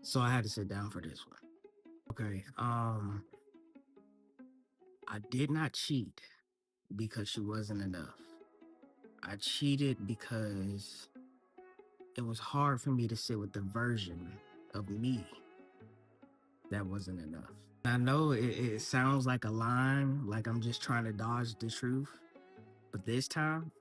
So I had to sit down for this one. Okay. I did not cheat because she wasn't enough. I cheated because it was hard for me to sit with the version of me that wasn't enough. I know it sounds like a line, like I'm just trying to dodge the truth, but this time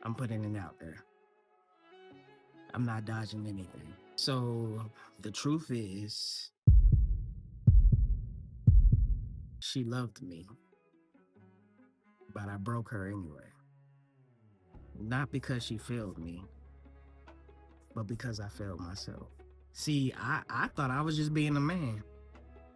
I'm putting it out there. I'm not dodging anything. So the truth is, she loved me, but I broke her anyway. Not because she failed me, but because I failed myself. See, I thought I was just being a man.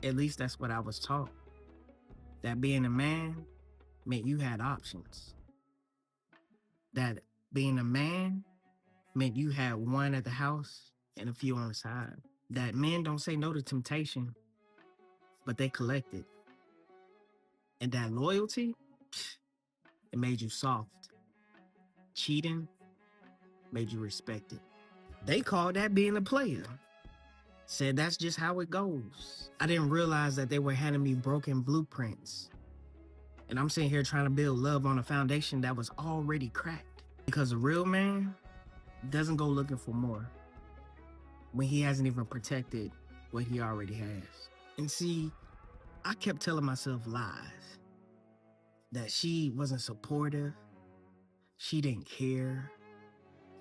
At least that's what I was taught. That being a man meant you had options. That being a man meant you had one at the house and a few on the side. That men don't say no to temptation, but they collect it. And that loyalty, it made you soft. Cheating made you respect it. They call that being a player. Said that's just how it goes. I didn't realize that they were handing me broken blueprints. And I'm sitting here trying to build love on a foundation that was already cracked. Because a real man doesn't go looking for more when he hasn't even protected what he already has. And see, I kept telling myself lies. That she wasn't supportive, she didn't care,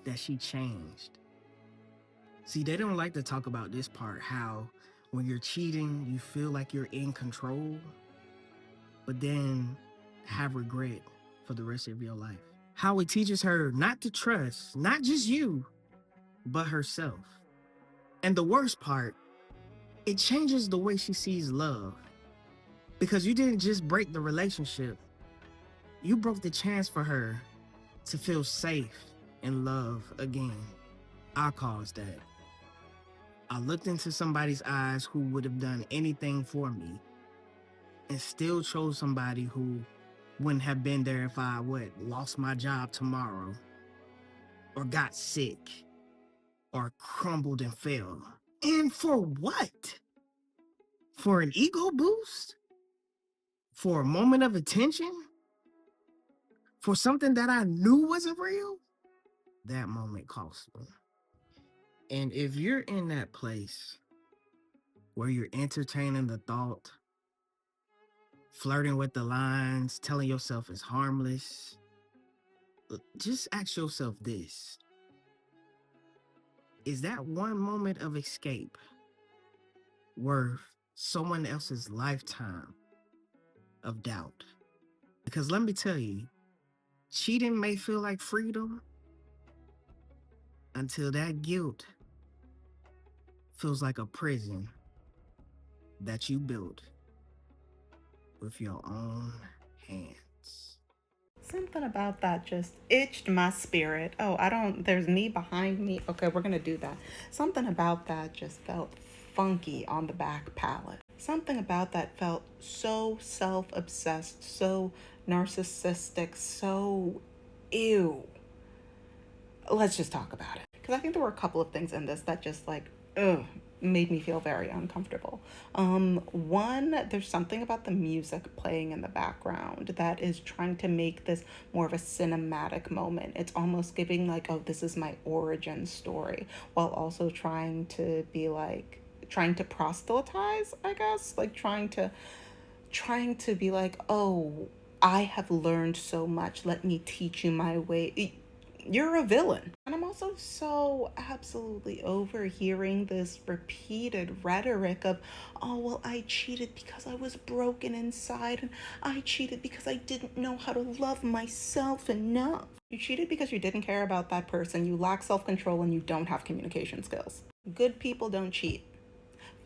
that she changed. See, they don't like to talk about this part, how when you're cheating, you feel like you're in control, but then have regret for the rest of your life. How it teaches her not to trust, not just you, but herself. And the worst part, it changes the way she sees love. Because you didn't just break the relationship, you broke the chance for her to feel safe and love again. I caused that. I looked into somebody's eyes who would have done anything for me and still chose somebody who wouldn't have been there if I lost my job tomorrow or got sick or crumbled and fell. And for what? For an ego boost? For a moment of attention? For something that I knew wasn't real? That moment cost me. And if you're in that place where you're entertaining the thought, flirting with the lines, telling yourself it's harmless, just ask yourself this. Is that one moment of escape worth someone else's lifetime of doubt? Because let me tell you, cheating may feel like freedom until that guilt feels like a prison that you built with your own hands. Something about that just itched my spirit. There's me behind me. Okay, we're gonna do that. Something about that just felt funky on the back palate. Something about that felt so self obsessed, so narcissistic, so ew. Let's just talk about it. Because I think there were a couple of things in this that just made me feel very uncomfortable. One, there's something about the music playing in the background that is trying to make this more of a cinematic moment. It's almost giving like, oh, this is my origin story, while also trying to proselytize, I guess, like trying to be like, oh, I have learned so much. Let me teach you my way. You're a villain. And I'm also so absolutely overhearing this repeated rhetoric of, oh, well, I cheated because I was broken inside, and I cheated because I didn't know how to love myself enough. You cheated because you didn't care about that person, you lack self control, and you don't have communication skills. Good people don't cheat.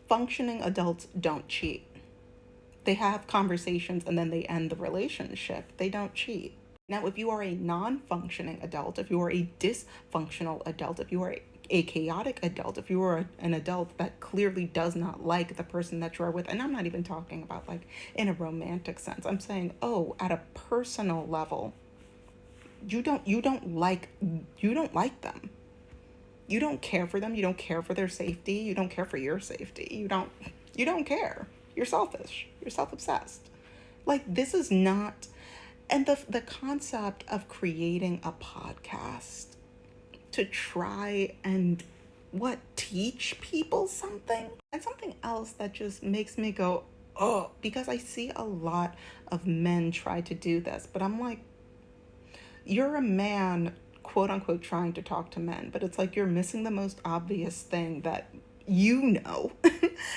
Functioning adults don't cheat. They have conversations and then they end the relationship. They don't cheat. Now, if you are a non functioning adult, if you are a dysfunctional adult, if you are a chaotic adult, if you are an adult that clearly does not like the person that you are with, and I'm not even talking about like in a romantic sense, I'm saying, oh, at a personal level, you don't like them. You don't care for them. You don't care for their safety. You don't care for your safety. You don't care. You're selfish. You're self-obsessed. Like, this is not, and the concept of creating a podcast to try and what, teach people something, and something else that just makes me go, oh, because I see a lot of men try to do this, but I'm like, you're a man, quote unquote, trying to talk to men, but it's like you're missing the most obvious thing that you know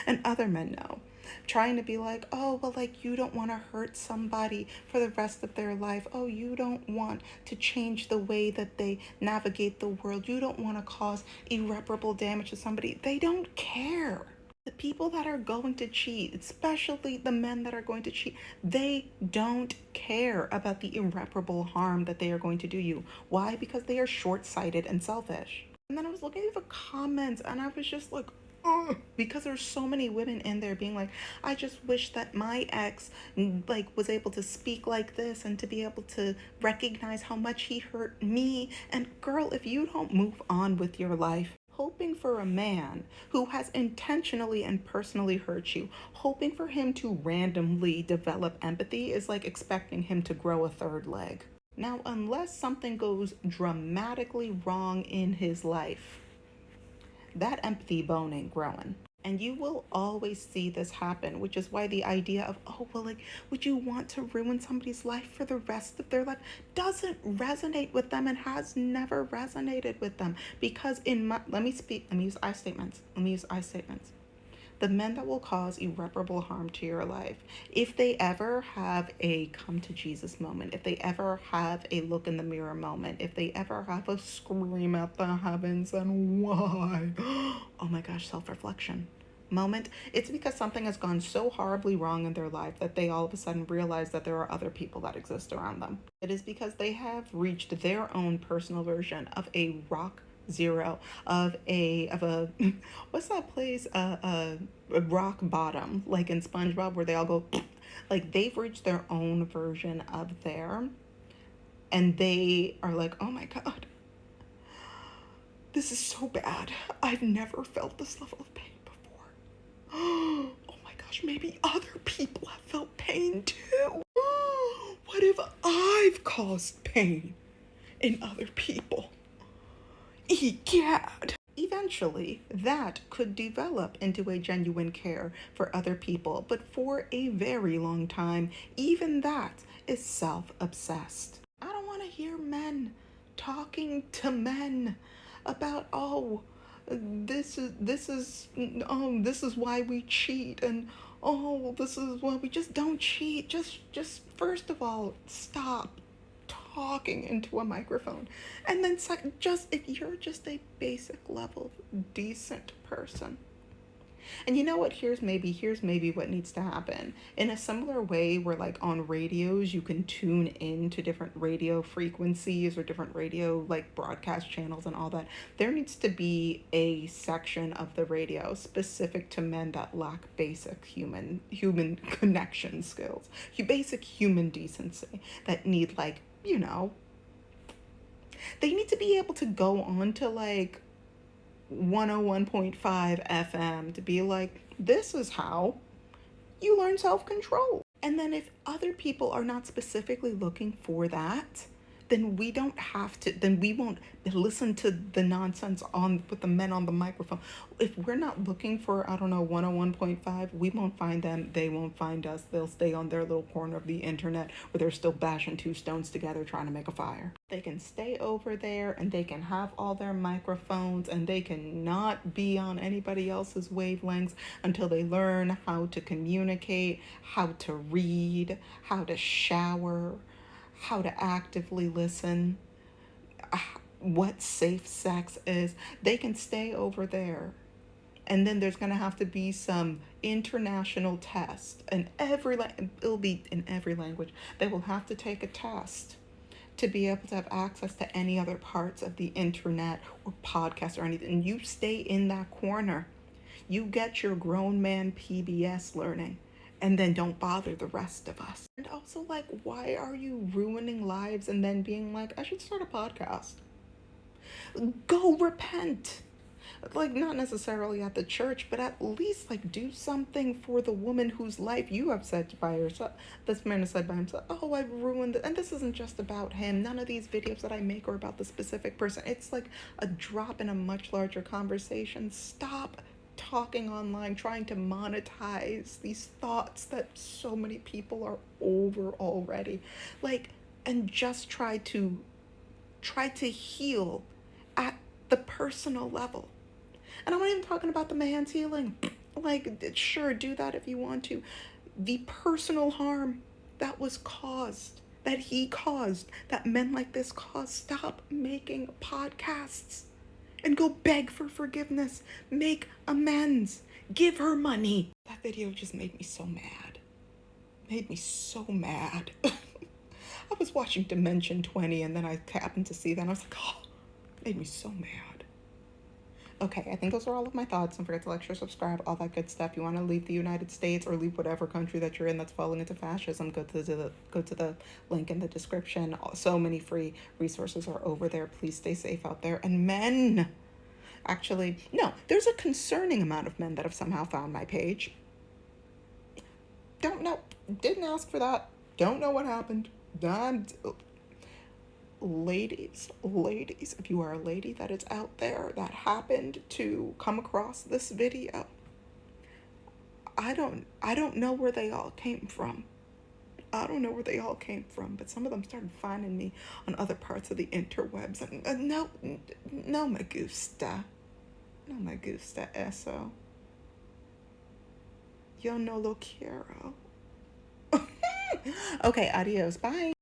and other men know. Trying to be like, oh, well, like, you don't want to hurt somebody for the rest of their life. Oh, you don't want to change the way that they navigate the world. You don't want to cause irreparable damage to somebody. They don't care. The people that are going to cheat, especially the men that are going to cheat, they don't care about the irreparable harm that they are going to do you. Why? Because they are short-sighted and selfish. And then I was looking at the comments and I was just like, ugh, because there's so many women in there being like, I just wish that my ex like was able to speak like this and to be able to recognize how much he hurt me. And girl, if you don't move on with your life, hoping for a man who has intentionally and personally hurt you, hoping for him to randomly develop empathy is like expecting him to grow a third leg. Now, unless something goes dramatically wrong in his life, that empathy bone ain't growing. And you will always see this happen, which is why the idea of, oh, well, like, would you want to ruin somebody's life for the rest of their life doesn't resonate with them and has never resonated with them. Because let me use I statements. The men that will cause irreparable harm to your life, if they ever have a come to Jesus moment, if they ever have a look in the mirror moment, if they ever have a scream at the heavens and why, oh my gosh, self-reflection moment, it's because something has gone so horribly wrong in their life that they all of a sudden realize that there are other people that exist around them. It is because they have reached their own personal version of a rock zero, of a what's that place, a rock bottom, like in SpongeBob where they all go like they've reached their own version of there, and they are like, oh my god, this is so bad, I've never felt this level of pain before. Oh my gosh, maybe other people have felt pain too. What if I've caused pain in other people? Egad. Eventually, that could develop into a genuine care for other people, but for a very long time, even that is self-obsessed. I don't want to hear men talking to men about, oh, this is why we cheat, and oh, this is why we just don't cheat. Just first of all, stop talking into a microphone. And then second, just if you're just a basic level decent person. And you know what, here's maybe what needs to happen. In a similar way where like on radios you can tune in to different radio frequencies or different radio like broadcast channels and all that, there needs to be a section of the radio specific to men that lack basic human connection skills, basic human decency, that need, like, you know, they need to be able to go on to like 101.5 FM to be like, this is how you learn self-control. And then if other people are not specifically looking for that, then we don't have to, then we won't listen to the nonsense on with the men on the microphone. If we're not looking for, I don't know, 101.5, we won't find them, they won't find us. They'll stay on their little corner of the internet where they're still bashing two stones together trying to make a fire. They can stay over there and they can have all their microphones and they can not be on anybody else's wavelengths until they learn how to communicate, how to read, how to shower, how to actively listen, what safe sex is. They can stay over there. And then there's going to have to be some international test. And it'll be in every language. They will have to take a test to be able to have access to any other parts of the internet or podcast or anything. And you stay in that corner. You get your grown man PBS learning. And then don't bother the rest of us. And also, like, why are you ruining lives and then being like, I should start a podcast? Go repent. Like, not necessarily at the church, but at least like do something for the woman whose life you have said by yourself. This man has said by himself, oh, I've ruined it. And this isn't just about him. None of these videos that I make are about the specific person. It's like a drop in a much larger conversation. Stop talking online, trying to monetize these thoughts that so many people are over already. Like, and just try to heal at the personal level. And I'm not even talking about the man's healing. Like, sure, do that if you want to. The personal harm that was caused, that he caused, that men like this caused, stop making podcasts and go beg for forgiveness. Make amends. Give her money. That video just made me so mad. Made me so mad. I was watching Dimension 20 and then I happened to see that and I was like, oh, it made me so mad. Okay, I think those are all of my thoughts. Don't forget to like, share, subscribe, all that good stuff. You want to leave the United States or leave whatever country that you're in that's falling into fascism, go to the link in the description. So many free resources are over there. Please stay safe out there. And men, actually, no, there's a concerning amount of men that have somehow found my page. Don't know. Didn't ask for that. Don't know what happened. Ladies, if you are a lady that is out there that happened to come across this video, I don't know where they all came from. I don't know where they all came from, but some of them started finding me on other parts of the interwebs. And no me gusta. No me gusta eso. Yo no lo quiero. Okay, adios. Bye.